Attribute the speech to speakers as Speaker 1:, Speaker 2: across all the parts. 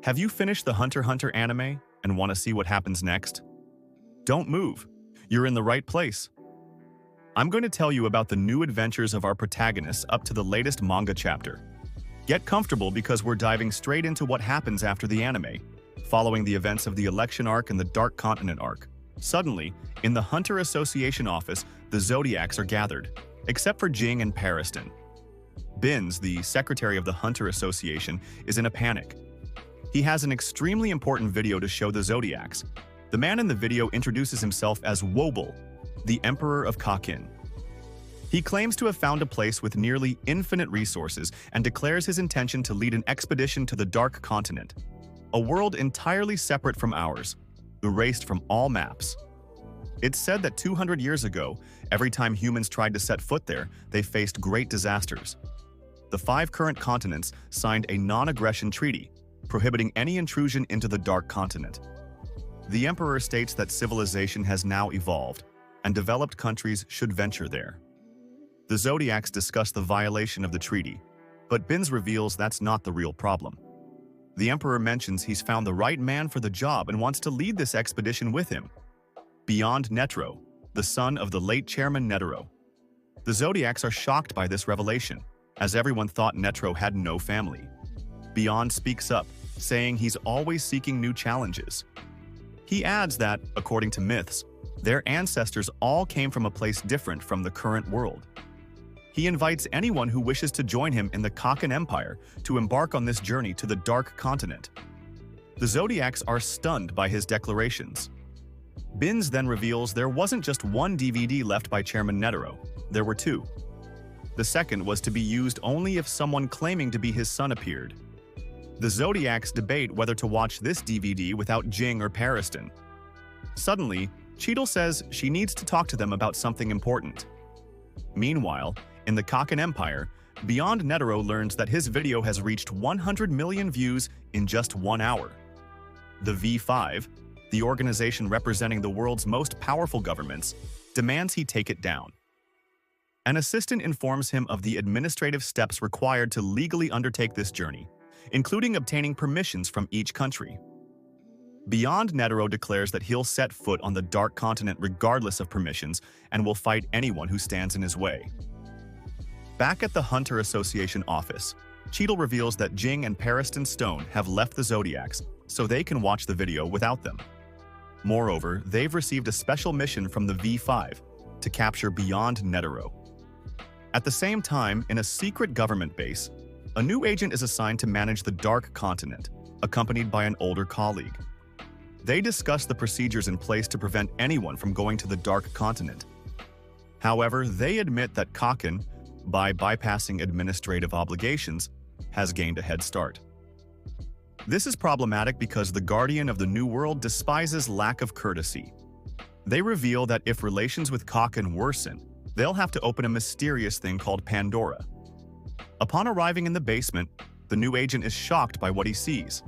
Speaker 1: Have you finished the Hunter x Hunter anime and want to see what happens next? Don't move. You're in the right place. I'm going to tell you about the new adventures of our protagonists up to the latest manga chapter. Get comfortable because we're diving straight into what happens after the anime, following the events of the election arc and the Dark Continent arc. Suddenly, in the Hunter Association office, the Zodiacs are gathered, except for Ging and Pariston. Binz, the secretary of the Hunter Association, is in a panic. He has an extremely important video to show the Zodiacs. The man in the video introduces himself as Wobble, the Emperor of Kakin. He claims to have found a place with nearly infinite resources and declares his intention to lead an expedition to the Dark Continent, a world entirely separate from ours, erased from all maps. It's said that 200 years ago, every time humans tried to set foot there, they faced great disasters. The 5 current continents signed a non-aggression treaty, prohibiting any intrusion into the Dark Continent. The Emperor states that civilization has now evolved, and developed countries should venture there. The Zodiacs discuss the violation of the treaty, but Binz reveals that's not the real problem. The Emperor mentions he's found the right man for the job and wants to lead this expedition with him. Beyond Netero, the son of the late chairman Netero. The Zodiacs are shocked by this revelation, as everyone thought Netero had no family. Beyond speaks up, saying he's always seeking new challenges. He adds that, according to myths, their ancestors all came from a place different from the current world. He invites anyone who wishes to join him in the Kakin Empire to embark on this journey to the Dark Continent. The Zodiacs are stunned by his declarations. Binz then reveals there wasn't just one DVD left by Chairman Netero, there were 2. The second was to be used only if someone claiming to be his son appeared. The Zodiacs debate whether to watch this DVD without Ging or Pariston. Suddenly, Cheadle says she needs to talk to them about something important. Meanwhile, in the Kakin Empire, Beyond Netero learns that his video has reached 100 million views in just 1 hour. The V5, the organization representing the world's most powerful governments, demands he take it down. An assistant informs him of the administrative steps required to legally undertake this journey, including obtaining permissions from each country. Beyond Netero declares that he'll set foot on the Dark Continent regardless of permissions and will fight anyone who stands in his way. Back at the Hunter Association office, Cheadle reveals that Ging and Pariston Stone have left the Zodiacs so they can watch the video without them. Moreover, they've received a special mission from the V5 to capture Beyond Netero. At the same time, in a secret government base, a new agent is assigned to manage the Dark Continent, accompanied by an older colleague. They discuss the procedures in place to prevent anyone from going to the Dark Continent. However, they admit that Kakin, by bypassing administrative obligations, has gained a head start. This is problematic because the Guardian of the New World despises lack of courtesy. They reveal that if relations with Kakin worsen, they'll have to open a mysterious thing called Pandora. Upon arriving in the basement, the new agent is shocked by what he sees.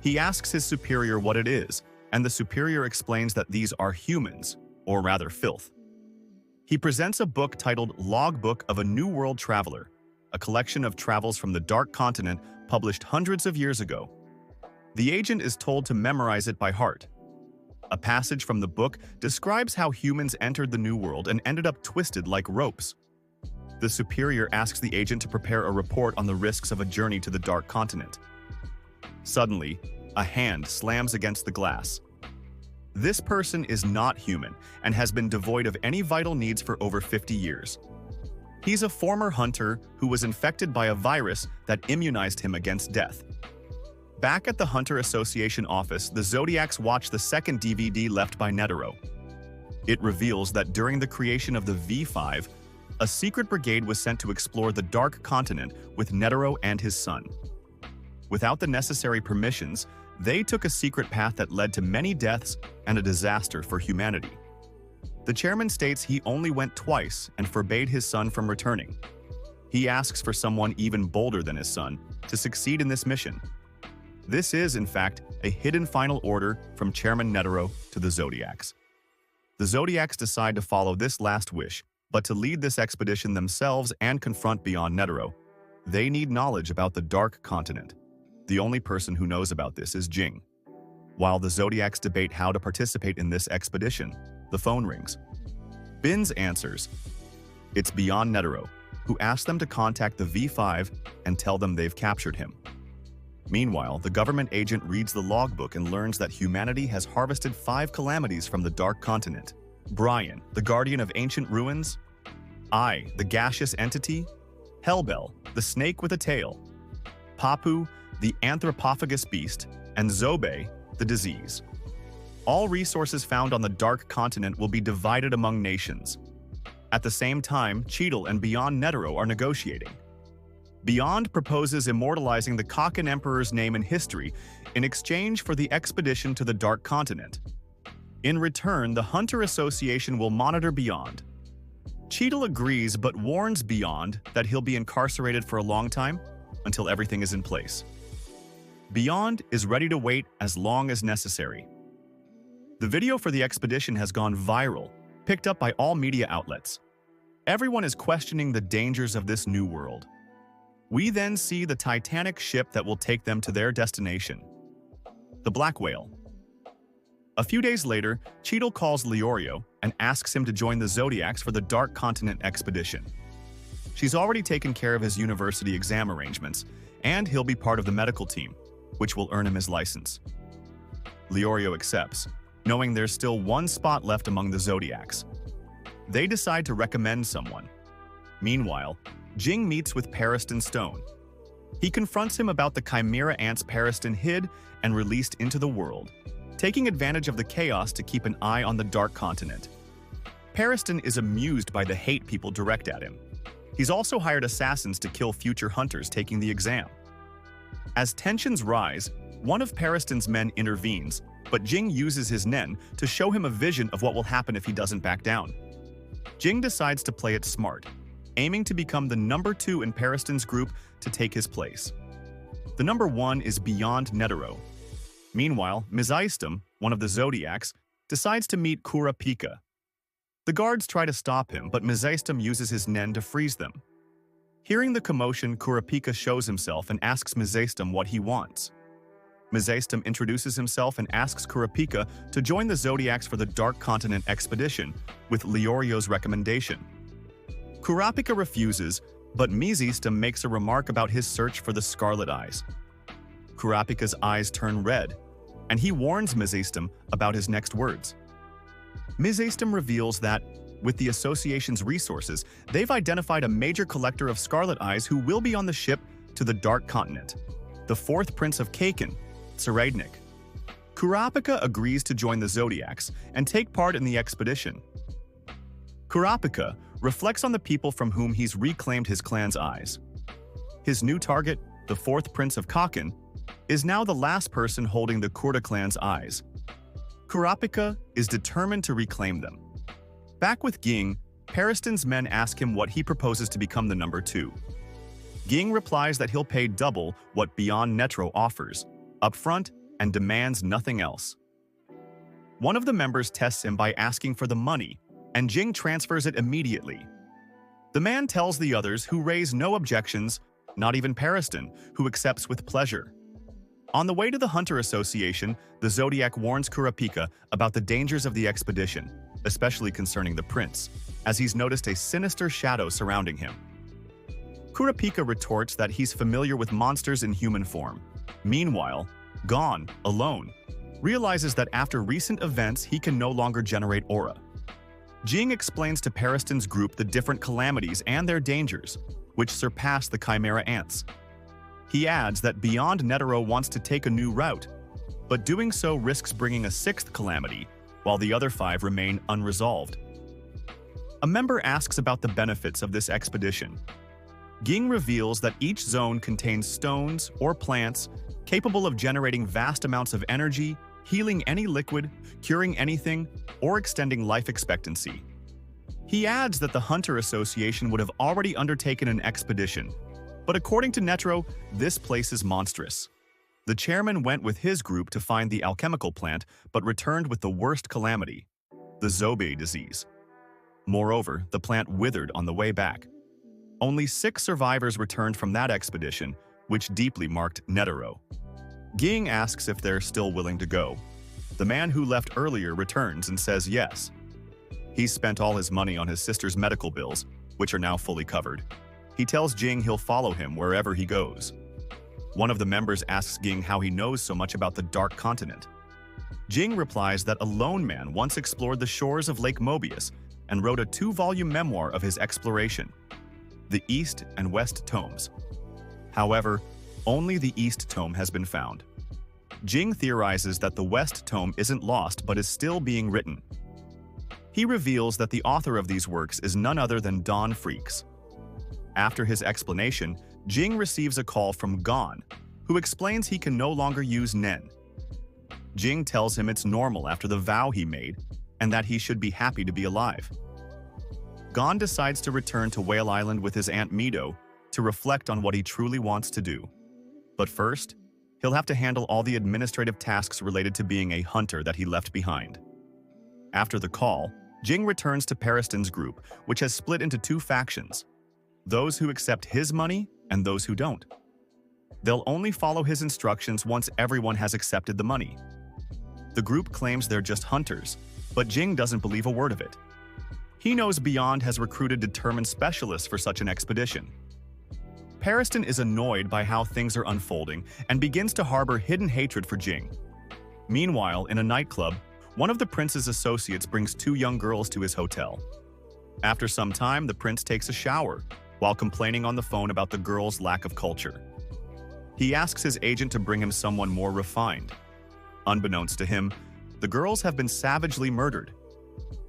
Speaker 1: He asks his superior what it is, and the superior explains that these are humans, or rather filth. He presents a book titled Logbook of a New World Traveler, a collection of travels from the Dark Continent published hundreds of years ago. The agent is told to memorize it by heart. A passage from the book describes how humans entered the New World and ended up twisted like ropes. The superior asks the agent to prepare a report on the risks of a journey to the Dark Continent. Suddenly, a hand slams against the glass. This person is not human and has been devoid of any vital needs for over 50 years. He's a former hunter who was infected by a virus that immunized him against death. Back at the Hunter Association office, the Zodiacs watch the second DVD left by Netero. It reveals that during the creation of the V5, a secret brigade was sent to explore the Dark Continent with Netero and his son. Without the necessary permissions, they took a secret path that led to many deaths and a disaster for humanity. The chairman states he only went twice and forbade his son from returning. He asks for someone even bolder than his son to succeed in this mission. This is, in fact, a hidden final order from Chairman Netero to the Zodiacs. The Zodiacs decide to follow this last wish, but to lead this expedition themselves and confront Beyond Netero, they need knowledge about the Dark Continent. The only person who knows about this is Ging. While the Zodiacs debate how to participate in this expedition, the phone rings. Binz answers. It's beyond Netero, who asks them to contact the V5 and tell them they've captured him. Meanwhile, the government agent reads the logbook and learns that humanity has harvested 5 calamities from the Dark Continent. Brian, the guardian of ancient ruins. I, the gaseous entity. Hellbell, the snake with a tail. Papu, the anthropophagus beast. And Zobe, the disease. All resources found on the Dark Continent will be divided among nations. At the same time, Cheadle and Beyond Netero are negotiating. Beyond proposes immortalizing the Kakin Emperor's name in history in exchange for the expedition to the Dark Continent. In return, the Hunter Association will monitor Beyond. Cheadle agrees but warns Beyond that he'll be incarcerated for a long time until everything is in place. Beyond is ready to wait as long as necessary. The video for the expedition has gone viral, picked up by all media outlets. Everyone is questioning the dangers of this new world. We then see the Titanic ship that will take them to their destination, the Black Whale. A few days later, Cheadle calls Leorio and asks him to join the Zodiacs for the Dark Continent expedition. She's already taken care of his university exam arrangements, and he'll be part of the medical team, which will earn him his license. Leorio accepts, knowing there's still one spot left among the Zodiacs. They decide to recommend someone. Meanwhile, Ging meets with Periston Stone. He confronts him about the chimera ants Periston hid and released into the world, taking advantage of the chaos to keep an eye on the Dark Continent. Periston is amused by the hate people direct at him. He's also hired assassins to kill future hunters taking the exam. As tensions rise, one of Periston's men intervenes, but Ging uses his Nen to show him a vision of what will happen if he doesn't back down. Ging decides to play it smart, aiming to become the number 2 in Periston's group to take his place. The number 1 is Beyond Netero. Meanwhile, Mizaistum, one of the Zodiacs, decides to meet Kurapika. The guards try to stop him, but Mizaistum uses his Nen to freeze them. Hearing the commotion, Kurapika shows himself and asks Mizaistum what he wants. Mizaistum introduces himself and asks Kurapika to join the Zodiacs for the Dark Continent expedition, with Leorio's recommendation. Kurapika refuses, but Mizaistum makes a remark about his search for the Scarlet Eyes. Kurapika's eyes turn red, and he warns Mizaistum about his next words. Mizaistum reveals that, with the Association's resources, they've identified a major collector of Scarlet Eyes who will be on the ship to the Dark Continent, the 4th Prince of Kakin, Tserriednich. Kurapika agrees to join the Zodiacs and take part in the expedition. Kurapika reflects on the people from whom he's reclaimed his clan's eyes. His new target, the 4th Prince of Kakin, is now the last person holding the Kurta clan's eyes. Kurapika is determined to reclaim them. Back with Ging, Periston's men ask him what he proposes to become the number 2. Ging replies that he'll pay double what Beyond Netero offers, upfront, and demands nothing else. One of the members tests him by asking for the money, and Ging transfers it immediately. The man tells the others, who raise no objections, not even Periston, who accepts with pleasure. On the way to the Hunter Association, the Zodiac warns Kurapika about the dangers of the expedition, especially concerning the prince, as he's noticed a sinister shadow surrounding him. Kurapika retorts that he's familiar with monsters in human form. Meanwhile, Gon, alone, realizes that after recent events he can no longer generate aura. Ging explains to Periston's group the different calamities and their dangers, which surpass the chimera ants. He adds that Beyond Netero wants to take a new route, but doing so risks bringing a 6th calamity, while the other 5 remain unresolved. A member asks about the benefits of this expedition. Ging reveals that each zone contains stones or plants capable of generating vast amounts of energy, healing any liquid, curing anything, or extending life expectancy. He adds that the Hunter Association would have already undertaken an expedition, but according to Netero, this place is monstrous. The chairman went with his group to find the alchemical plant, but returned with the worst calamity, the Zobe disease. Moreover, the plant withered on the way back. Only 6 survivors returned from that expedition, which deeply marked Netero. Ging asks if they're still willing to go. The man who left earlier returns and says yes. He's spent all his money on his sister's medical bills, which are now fully covered. He tells Ging he'll follow him wherever he goes. One of the members asks Ging how he knows so much about the Dark Continent. Ging replies that a lone man once explored the shores of Lake Mobius and wrote a 2-volume memoir of his exploration, the East and West Tomes. However, only the East Tome has been found. Ging theorizes that the West Tome isn't lost but is still being written. He reveals that the author of these works is none other than Don Freecss. After his explanation, Ging receives a call from Gon, who explains he can no longer use Nen. Ging tells him it's normal after the vow he made, and that he should be happy to be alive. Gon decides to return to Whale Island with his Aunt Mido to reflect on what he truly wants to do. But first, he'll have to handle all the administrative tasks related to being a hunter that he left behind. After the call, Ging returns to Periston's group, which has split into 2 factions: those who accept his money and those who don't. They'll only follow his instructions once everyone has accepted the money. The group claims they're just hunters, but Ging doesn't believe a word of it. He knows Beyond has recruited determined specialists for such an expedition. Periston is annoyed by how things are unfolding and begins to harbor hidden hatred for Ging. Meanwhile, in a nightclub, one of the prince's associates brings 2 young girls to his hotel. After some time, the prince takes a shower, while complaining on the phone about the girls' lack of culture. He asks his agent to bring him someone more refined. Unbeknownst to him, the girls have been savagely murdered.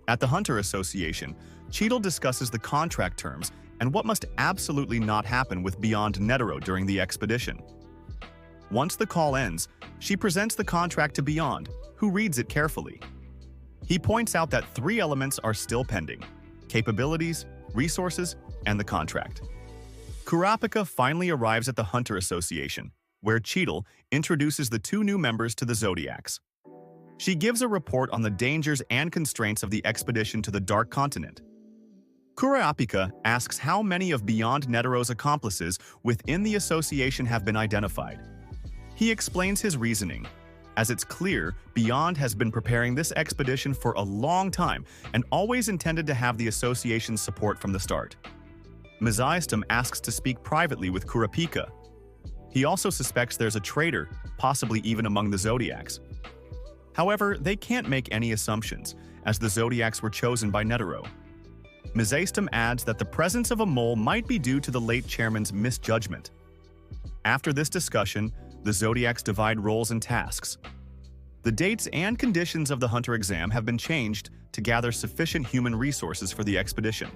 Speaker 1: At the Hunter Association, Cheadle discusses the contract terms and what must absolutely not happen with Beyond Netero during the expedition. Once the call ends, she presents the contract to Beyond, who reads it carefully. He points out that 3 elements are still pending: capabilities, resources, and the contract. Kurapika finally arrives at the Hunter Association, where Cheadle introduces the 2 new members to the Zodiacs. She gives a report on the dangers and constraints of the expedition to the Dark Continent. Kurapika asks how many of Beyond Netero's accomplices within the association have been identified. He explains his reasoning, as it's clear Beyond has been preparing this expedition for a long time and always intended to have the association's support from the start. Mezaistum asks to speak privately with Kurapika. He also suspects there's a traitor, possibly even among the Zodiacs. However, they can't make any assumptions, as the Zodiacs were chosen by Netero. Mezaistum adds that the presence of a mole might be due to the late chairman's misjudgment. After this discussion, the Zodiacs divide roles and tasks. The dates and conditions of the Hunter exam have been changed to gather sufficient human resources for the expedition.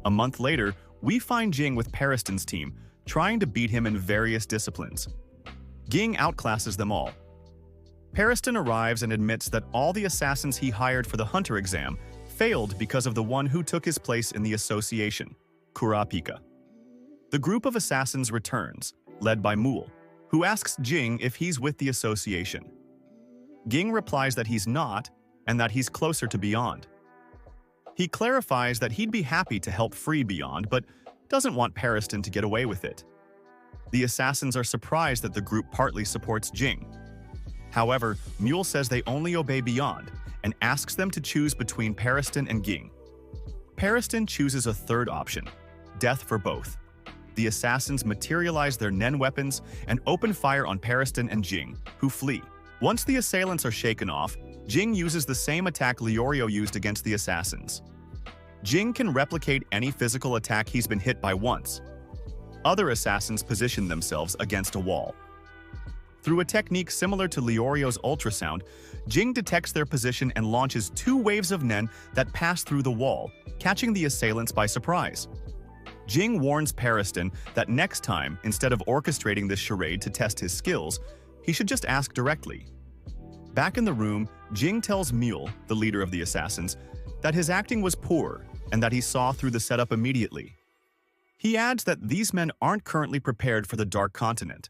Speaker 1: A month later, we find Ging with Periston's team, trying to beat him in various disciplines. Ging outclasses them all. Periston arrives and admits that all the assassins he hired for the Hunter exam failed because of the one who took his place in the association, Kurapika. The group of assassins returns, led by Mool, who asks Ging if he's with the association. Ging replies that he's not, and that he's closer to Beyond. He clarifies that he'd be happy to help free Beyond, but doesn't want Periston to get away with it. The assassins are surprised that the group partly supports Ging. However, Mule says they only obey Beyond, and asks them to choose between Periston and Ging. Periston chooses a third option: death for both. The assassins materialize their Nen weapons and open fire on Periston and Ging, who flee. Once the assailants are shaken off, Ging uses the same attack Leorio used against the assassins. Ging can replicate any physical attack he's been hit by once. Other assassins position themselves against a wall. Through a technique similar to Leorio's ultrasound, Ging detects their position and launches 2 waves of Nen that pass through the wall, catching the assailants by surprise. Ging warns Periston that next time, instead of orchestrating this charade to test his skills, he should just ask directly. Back in the room, Ging tells Mule, the leader of the assassins, that his acting was poor and that he saw through the setup immediately. He adds that these men aren't currently prepared for the Dark Continent.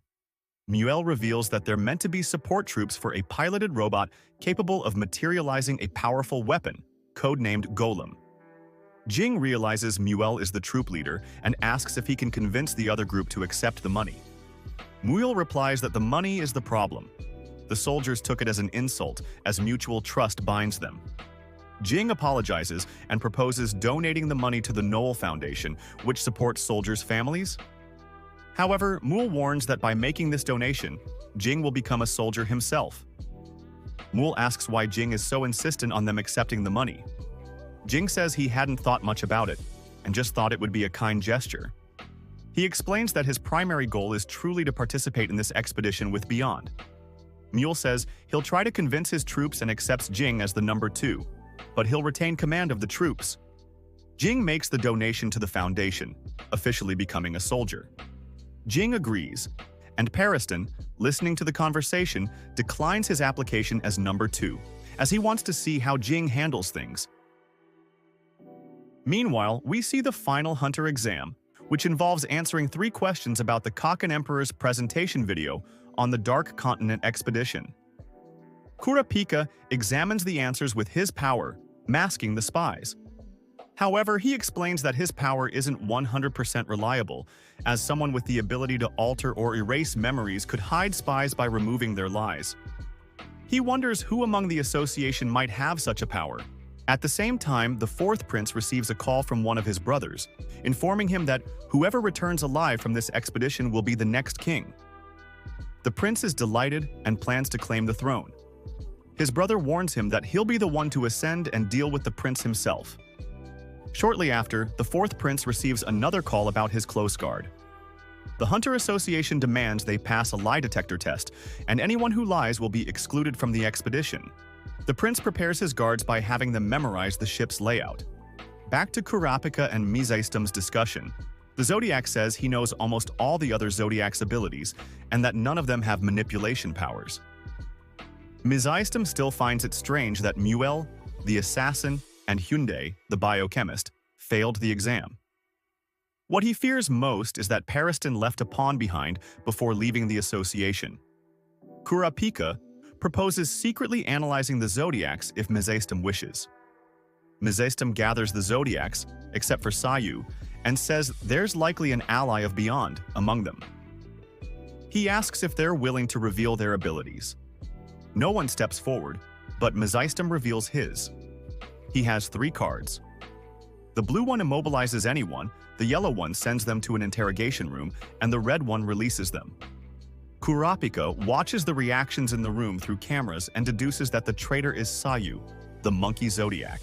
Speaker 1: Mule reveals that they're meant to be support troops for a piloted robot capable of materializing a powerful weapon, codenamed Golem. Ging realizes Mule is the troop leader and asks if he can convince the other group to accept the money. Muyl replies that the money is the problem. The soldiers took it as an insult, as mutual trust binds them. Ging apologizes and proposes donating the money to the Knoll Foundation, which supports soldiers' families. However, Muyl warns that by making this donation, Ging will become a soldier himself. Muyl asks why Ging is so insistent on them accepting the money. Ging says he hadn't thought much about it, and just thought it would be a kind gesture. He explains that his primary goal is truly to participate in this expedition with Beyond. Muyl says he'll try to convince his troops and accepts Ging as the number 2, but he'll retain command of the troops. Ging makes the donation to the Foundation, officially becoming a soldier. Ging agrees, and Periston, listening to the conversation, declines his application as number 2, as he wants to see how Ging handles things. Meanwhile, we see the final Hunter exam, which involves answering 3 questions about the Kakin Emperor's presentation video on the Dark Continent expedition. Kurapika examines the answers with his power, masking the spies. However, he explains that his power isn't 100% reliable, as someone with the ability to alter or erase memories could hide spies by removing their lies. He wonders who among the association might have such a power. At the same time, the 4th prince receives a call from one of his brothers, informing him that whoever returns alive from this expedition will be the next king. The prince is delighted and plans to claim the throne. His brother warns him that he'll be the one to ascend and deal with the prince himself. Shortly after, the 4th prince receives another call about his close guard. The Hunter Association demands they pass a lie detector test, and anyone who lies will be excluded from the expedition. The prince prepares his guards by having them memorize the ship's layout. Back to Kurapika and Mizaystum's discussion. The Zodiac says he knows almost all the other Zodiac's abilities, and that none of them have manipulation powers. Mizaystum still finds it strange that Muyl, the assassin, and Hyundai, the biochemist, failed the exam. What he fears most is that Periston left a pawn behind before leaving the association. Kurapika proposes secretly analyzing the Zodiacs if Mizaystum wishes. Mizaystum gathers the Zodiacs, except for Sayu, and says there's likely an ally of Beyond among them. He asks if they're willing to reveal their abilities. No one steps forward, but Mizaystum reveals his. He has 3 cards. The blue one immobilizes anyone, the yellow one sends them to an interrogation room, and the red one releases them. Kurapika watches the reactions in the room through cameras and deduces that the traitor is Sayu, the monkey Zodiac.